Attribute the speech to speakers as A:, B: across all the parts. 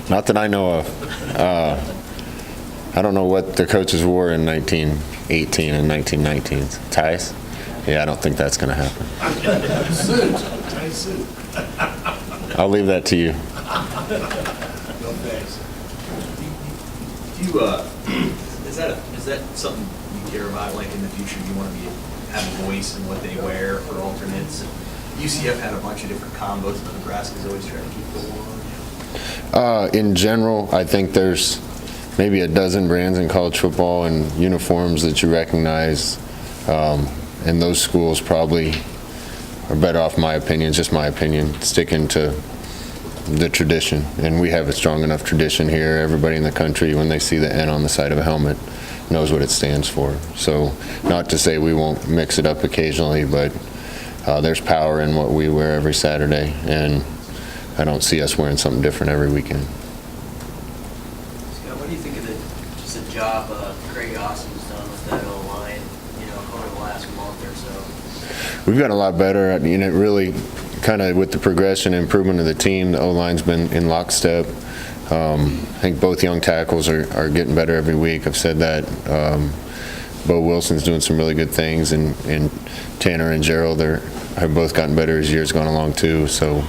A: Not that I know of. I don't know what the coaches wore in 1918 and 1919. Ties? Yeah, I don't think that's going to happen. I'll leave that to you.
B: No thanks. Is that something you care about, like in the future, you want to have a voice in what they wear for alternates? UCF had a bunch of different combos, but Nebraska's always trying to keep the one.
A: In general, I think there's maybe a dozen brands in college football and uniforms that you recognize, and those schools probably are better off, my opinion, just my opinion, sticking to the tradition. And we have a strong enough tradition here. Everybody in the country, when they see the N on the side of a helmet, knows what it stands for. So not to say we won't mix it up occasionally, but there's power in what we wear every Saturday, and I don't see us wearing something different every weekend.
C: Scott, what do you think of the job Craig Austin's done with that O-line, over the last month or so?
A: We've gotten a lot better. Really kind of with the progression and improvement of the team, the O-line's been in lockstep. I think both young tackles are getting better every week. I've said that. Bo Wilson's doing some really good things, and Tanner and Gerald have both gotten better as years gone along too. So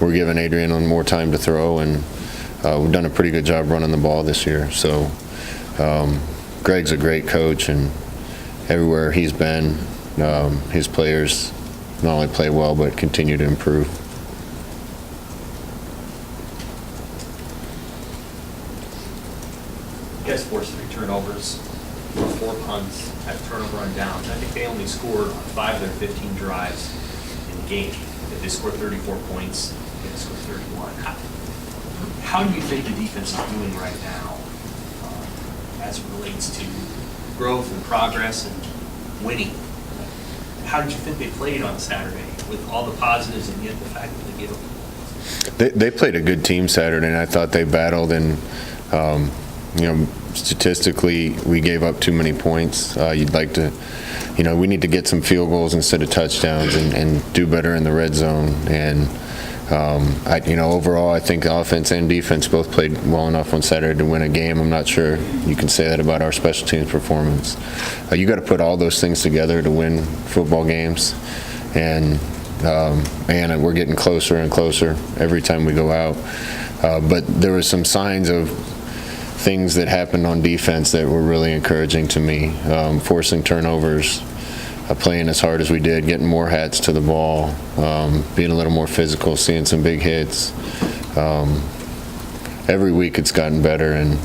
A: we're giving Adrian more time to throw, and we've done a pretty good job running the ball this year. So Greg's a great coach, and everywhere he's been, his players not only play well but continue to improve.
B: You guys forced 3 turnovers, 4 punts, had a turnover on downs. I think they only scored on 5 of their 15 drives in the game. If they scored 34 points, they scored 31. How do you think the defense is doing right now as it relates to growth and progress and winning? How did you think they played on Saturday with all the positives and yet the fact that they gave up?
A: They played a good team Saturday, and I thought they battled, and statistically, we gave up too many points. You'd like to, we need to get some field goals instead of touchdowns and do better in the red zone. And, overall, I think offense and defense both played well enough on Saturday to win a game. I'm not sure you can say that about our special teams performance. You got to put all those things together to win football games. And we're getting closer and closer every time we go out. But there were some signs of things that happened on defense that were really encouraging to me. Forcing turnovers, playing as hard as we did, getting more hats to the ball, being a little more physical, seeing some big hits. Every week it's gotten better, and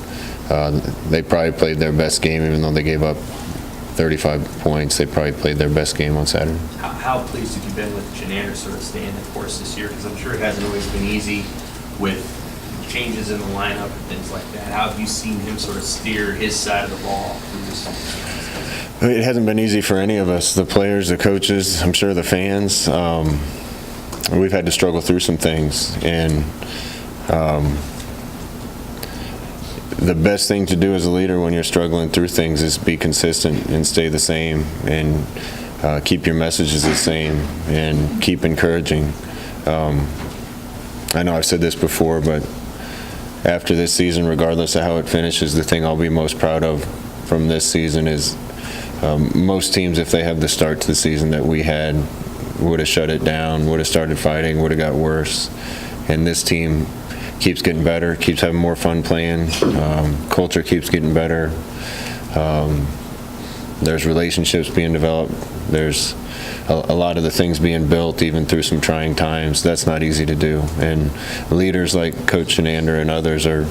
A: they probably played their best game, even though they gave up 35 points. They probably played their best game on Saturday.
B: How pleased have you been with Chenander sort of staying the course this year? Because I'm sure it hasn't always been easy with changes in the lineup and things like that. How have you seen him sort of steer his side of the ball through this?
A: It hasn't been easy for any of us, the players, the coaches, I'm sure the fans. We've had to struggle through some things, and the best thing to do as a leader when you're struggling through things is be consistent and stay the same, and keep your messages the same, and keep encouraging. I know I've said this before, but after this season, regardless of how it finishes, the thing I'll be most proud of from this season is most teams, if they have the start to the season that we had, would have shut it down, would have started fighting, would have got worse. And this team keeps getting better, keeps having more fun playing, culture keeps getting better. There's relationships being developed. There's a lot of the things being built, even through some trying times. That's not easy to do. And leaders like Coach Chenander and others are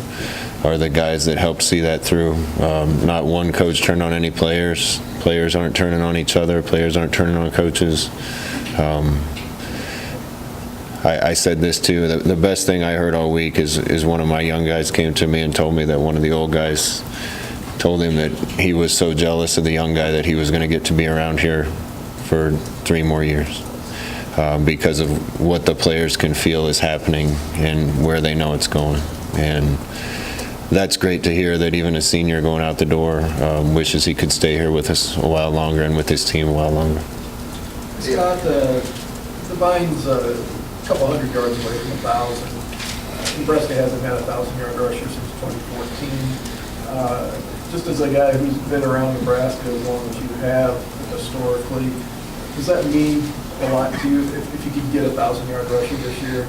A: the guys that help see that through. Not one coach turned on any players. Players aren't turning on each other. Players aren't turning on coaches. I said this too. The best thing I heard all week is one of my young guys came to me and told me that one of the old guys told him that he was so jealous of the young guy that he was going to get to be around here for 3 more years because of what the players can feel is happening and where they know it's going. And that's great to hear, that even a senior going out the door wishes he could stay here with us a while longer and with his team a while longer.
D: Scott, the Vine's a couple hundred yards away from 1,000. Nebraska hasn't had a 1,000-yard rusher since 2014. Just as a guy who's been around Nebraska as long as you have historically, does that mean a lot to you if you could get a 1,000-yard rusher this year?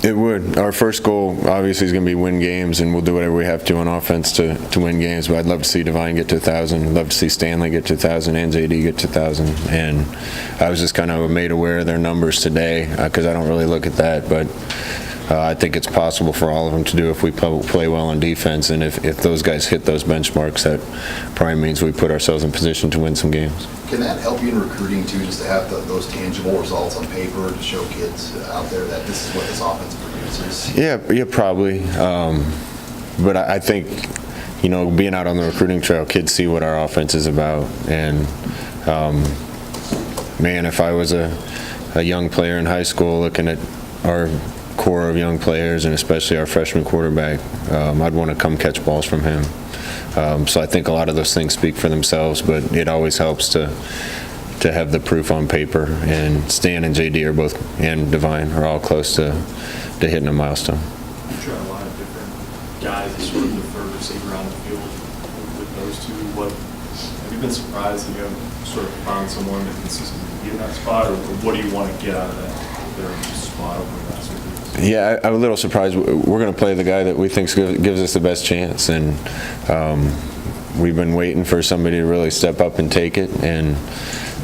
A: It would. Our first goal, obviously, is going to be win games, and we'll do whatever we have to on offense to win games. But I'd love to see Divine get to 1,000. I'd love to see Stanley get to 1,000 and JD get to 1,000. And I was just kind of made aware of their numbers today because I don't really look at that. But I think it's possible for all of them to do if we play well on defense. And if those guys hit those benchmarks, that probably means we put ourselves in position to win some games.
E: Can that help you in recruiting too, just to have those tangible results on paper to show kids out there that this is what this offense produces?
A: Yeah, probably. But I think, being out on the recruiting trail, kids see what our offense is about. And, man, if I was a young player in high school looking at our core of young players, and especially our freshman quarterback, I'd want to come catch balls from him. So I think a lot of those things speak for themselves, but it always helps to have the proof on paper. And Stan and JD are both, and Divine are all close to hitting a milestone.
F: I'm sure a lot of different guys that sort of defer receiver on the field with those two. Have you been surprised that you have sort of found someone that consistently be in that spot, or what do you want to get out of their spot over the last few weeks?
A: Yeah, I'm a little surprised. We're going to play the guy that we think gives us the best chance, and we've been waiting for somebody to really step up and take it. And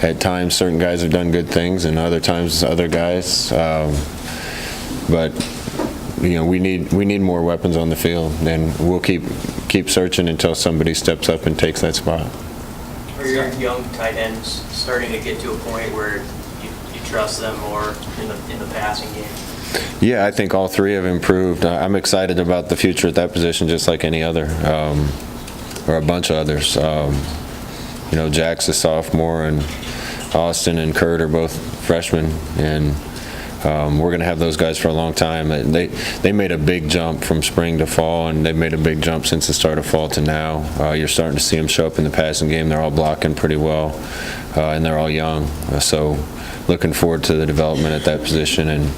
A: at times, certain guys have done good things, and other times, other guys. But we need more weapons on the field, and we'll keep searching until somebody steps up and takes that spot.
C: Are your young tight ends starting to get to a point where you trust them more in the passing game?
A: Yeah, I think all three have improved. I'm excited about the future at that position, just like any other, or a bunch of others. Jack's a sophomore, and Austin and Kurt are both freshmen, and we're going to have those guys for a long time. They made a big jump from spring to fall, and they've made a big jump since the start of fall to now. You're starting to see them show up in the passing game. They're all blocking pretty well, and they're all young. So looking forward to the development at that position, and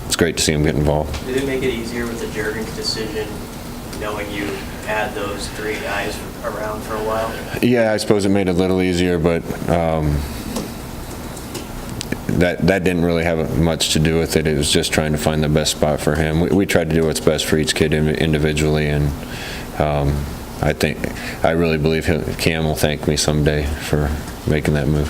A: it's great to see them get involved.
C: Did it make it easier with the Jurgens decision, knowing you had those three guys around for a while?
A: Yeah, I suppose it made it a little easier, but that didn't really have much to do with it. It was just trying to find the best spot for him. We tried to do what's best for each kid individually, and I really believe Cam will thank me someday for making that move.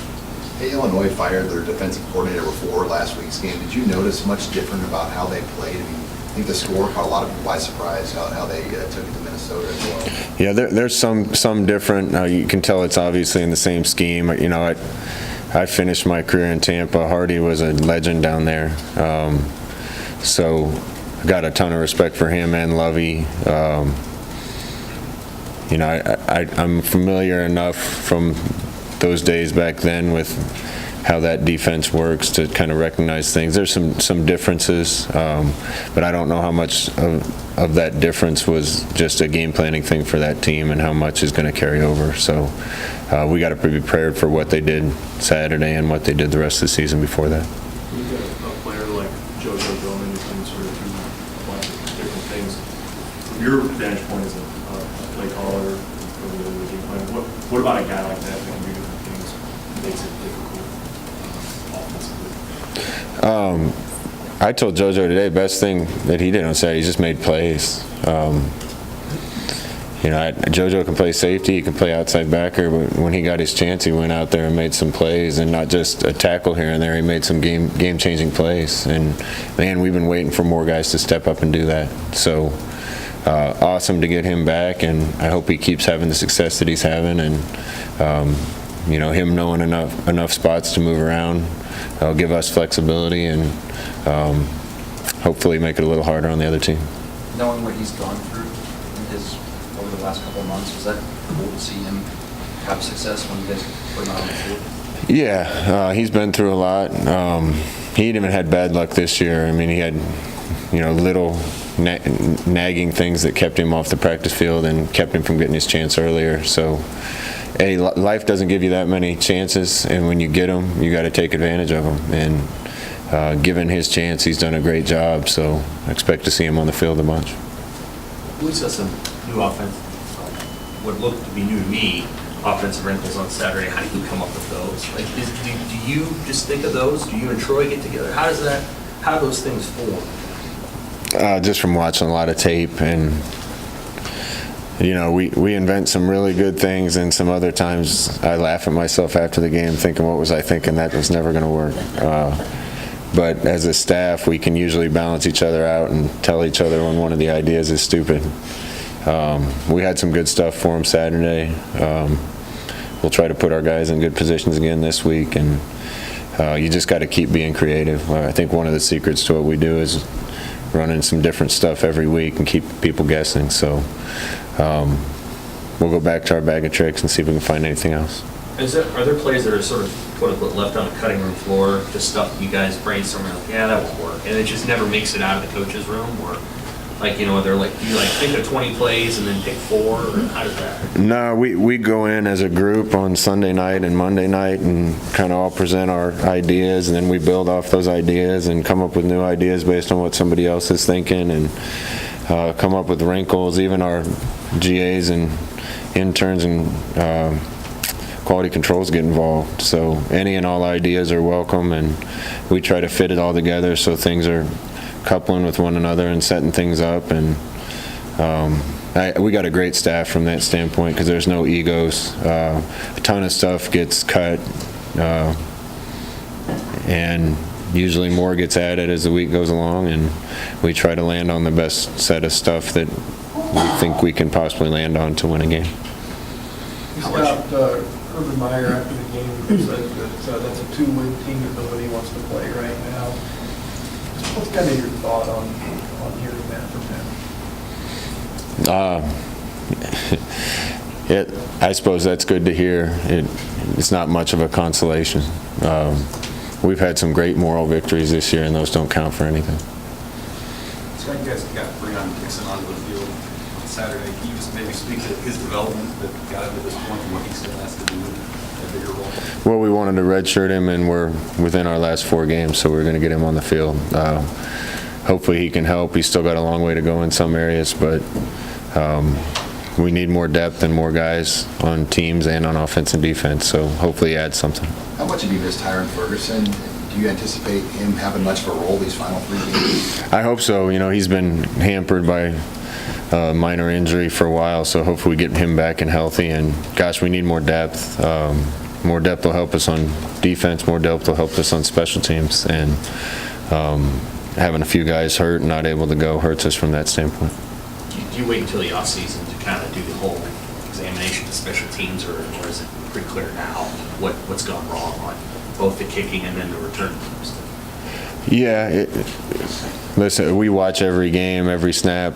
E: Hey, Illinois fired their defensive coordinator before last week's game. Did you notice much different about how they played? I think the score caught a lot of people by surprise how they took it to Minnesota as well. Yeah, there's some different. You can tell it's obviously in the same scheme. I finished my career in Tampa. Hardy was a legend down there, so I got a ton of respect for him and Lovey. I'm familiar enough from those days back then with how that defense works to kind of recognize things. There's some differences, but I don't know how much of that difference was just a game planning thing for that team and how much is going to carry over. So we got to be prepared for what they did Saturday and what they did the rest of the season before that.
F: You got a player like JoJo Bowman who can sort of do a bunch of different things. From your vantage point as a play caller for the game plan, what about a guy like that can do different things, makes it difficult offensively?
A: I told JoJo today, best thing that he did on Saturday, he just made plays. JoJo can play safety, he can play outside backer, but when he got his chance, he went out there and made some plays, and not just a tackle here and there, he made some game-changing plays. And, man, we've been waiting for more guys to step up and do that. So awesome to get him back, and I hope he keeps having the success that he's having, and him knowing enough spots to move around. It'll give us flexibility and hopefully make it a little harder on the other team.
G: Knowing what he's gone through over the last couple of months, was that cool to see him have success when you guys put him out on the field?
A: Yeah, he's been through a lot. He even had bad luck this year. I mean, he had little nagging things that kept him off the practice field and kept him from getting his chance earlier. So life doesn't give you that many chances, and when you get them, you got to take advantage of them. And given his chance, he's done a great job, so I expect to see him on the field a bunch.
B: We saw some new offense, what looked to be new to me, offensive wrinkles on Saturday. How do you come up with those? Like, do you just think of those? Do you and Troy get together? How do those things form?
A: Just from watching a lot of tape, and we invent some really good things, and some other times I laugh at myself after the game thinking, what was I thinking? That was never going to work. But as a staff, we can usually balance each other out and tell each other when one of the ideas is stupid. We had some good stuff for him Saturday. We'll try to put our guys in good positions again this week, and you just got to keep being creative. I think one of the secrets to what we do is running some different stuff every week and keep people guessing. So we'll go back to our bag of tricks and see if we can find anything else.
B: Are there plays that are sort of quote-unquote left on the cutting room floor, just stuff you guys brainstorm, like, yeah, that won't work, and it just never makes it out of the coach's room? Or they're like, do you think of 20 plays and then pick 4, or how does that?
A: No, we go in as a group on Sunday night and Monday night and kind of all present our ideas, and then we build off those ideas and come up with new ideas based on what somebody else is thinking, and come up with wrinkles. Even our GAs and interns and quality controls get involved. So any and all ideas are welcome, and we try to fit it all together so things are coupling with one another and setting things up. And we got a great staff from that standpoint, because there's no egos. A ton of stuff gets cut, and usually more gets added as the week goes along, and we try to land on the best set of stuff that we think we can possibly land on to win a game.
D: Scott, Urban Meyer after the game said that that's a 2-win team that nobody wants to play right now. What's kind of your thought on hearing that from him?
A: I suppose that's good to hear. It's not much of a consolation. We've had some great moral victories this year, and those don't count for anything.
H: Scott, you guys got Breon Dixon onto the field on Saturday. Can you just maybe speak to his development that got him to this point and what he still has to do in a bigger role?
A: Well, we wanted to redshirt him, and we're within our last 4 games, so we're going to get him on the field. Hopefully he can help. He's still got a long way to go in some areas, but we need more depth and more guys on teams and on offense and defense, so hopefully he adds something.
E: How much have you missed Tyron Ferguson? Do you anticipate him having much of a role these final 3 games?
A: I hope so. He's been hampered by minor injury for a while, so hopefully we get him back and healthy. And gosh, we need more depth. More depth will help us on defense. More depth will help us on special teams. And having a few guys hurt and not able to go hurts us from that standpoint.
B: Do you wait until the offseason to kind of do the whole examination of special teams, or is it pretty clear now what's gone wrong on both the kicking and then the return?
A: Yeah, listen, we watch every game, every snap,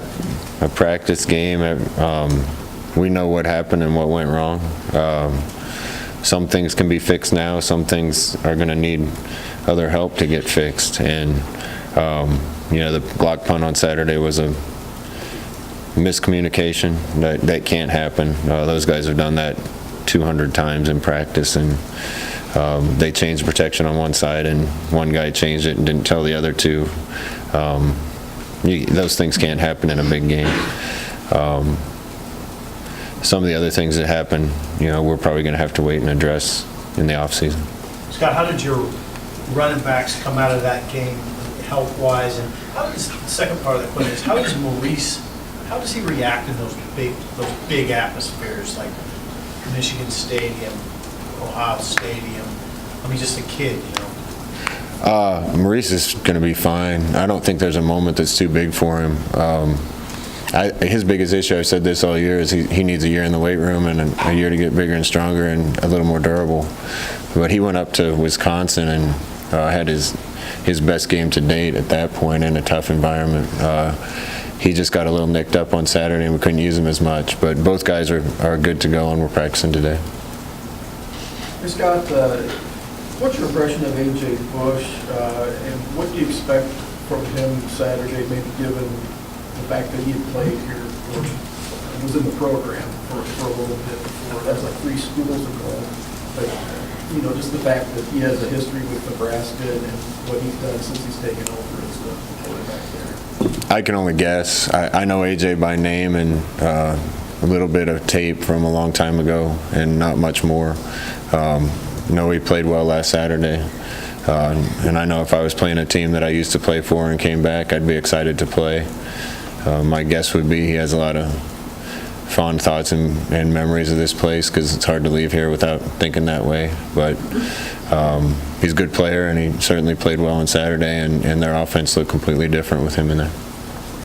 A: a practice game. We know what happened and what went wrong. Some things can be fixed now. Some things are going to need other help to get fixed. And the block punt on Saturday was a miscommunication. That can't happen. Those guys have done that 200 times in practice, and they changed protection on one side, and one guy changed it and didn't tell the other 2. Those things can't happen in a big game. Some of the other things that happen, we're probably going to have to wait and address in the offseason.
I: Scott, how did your running backs come out of that game health-wise? And the second part of the question is, how does he react in those big atmospheres like Michigan Stadium, Ohio Stadium? I mean, just a kid,
A: Maurice is going to be fine. I don't think there's a moment that's too big for him. His biggest issue, I've said this all year, is he needs a year in the weight room and a year to get bigger and stronger and a little more durable. But he went up to Wisconsin and had his best game to date at that point in a tough environment. He just got a little nicked up on Saturday and we couldn't use him as much. But both guys are good to go and we're practicing today.
D: Hey Scott, what's your impression of A.J. Bush, and what do you expect from him Saturday, maybe given the fact that he had played here, or was in the program for a little bit before? That's like 3 schools ago. you know, just the fact that he has a history with Nebraska and what he's done since he's taken over as the quarterback there?
A: I can only guess. I know AJ by name and a little bit of tape from a long time ago and not much more. Know he played well last Saturday. And I know if I was playing a team that I used to play for and came back, I'd be excited to play. My guess would be he has a lot of fond thoughts and memories of this place because it's hard to leave here without thinking that way. But he's a good player, and he certainly played well on Saturday, and their offense looked completely different with him in there.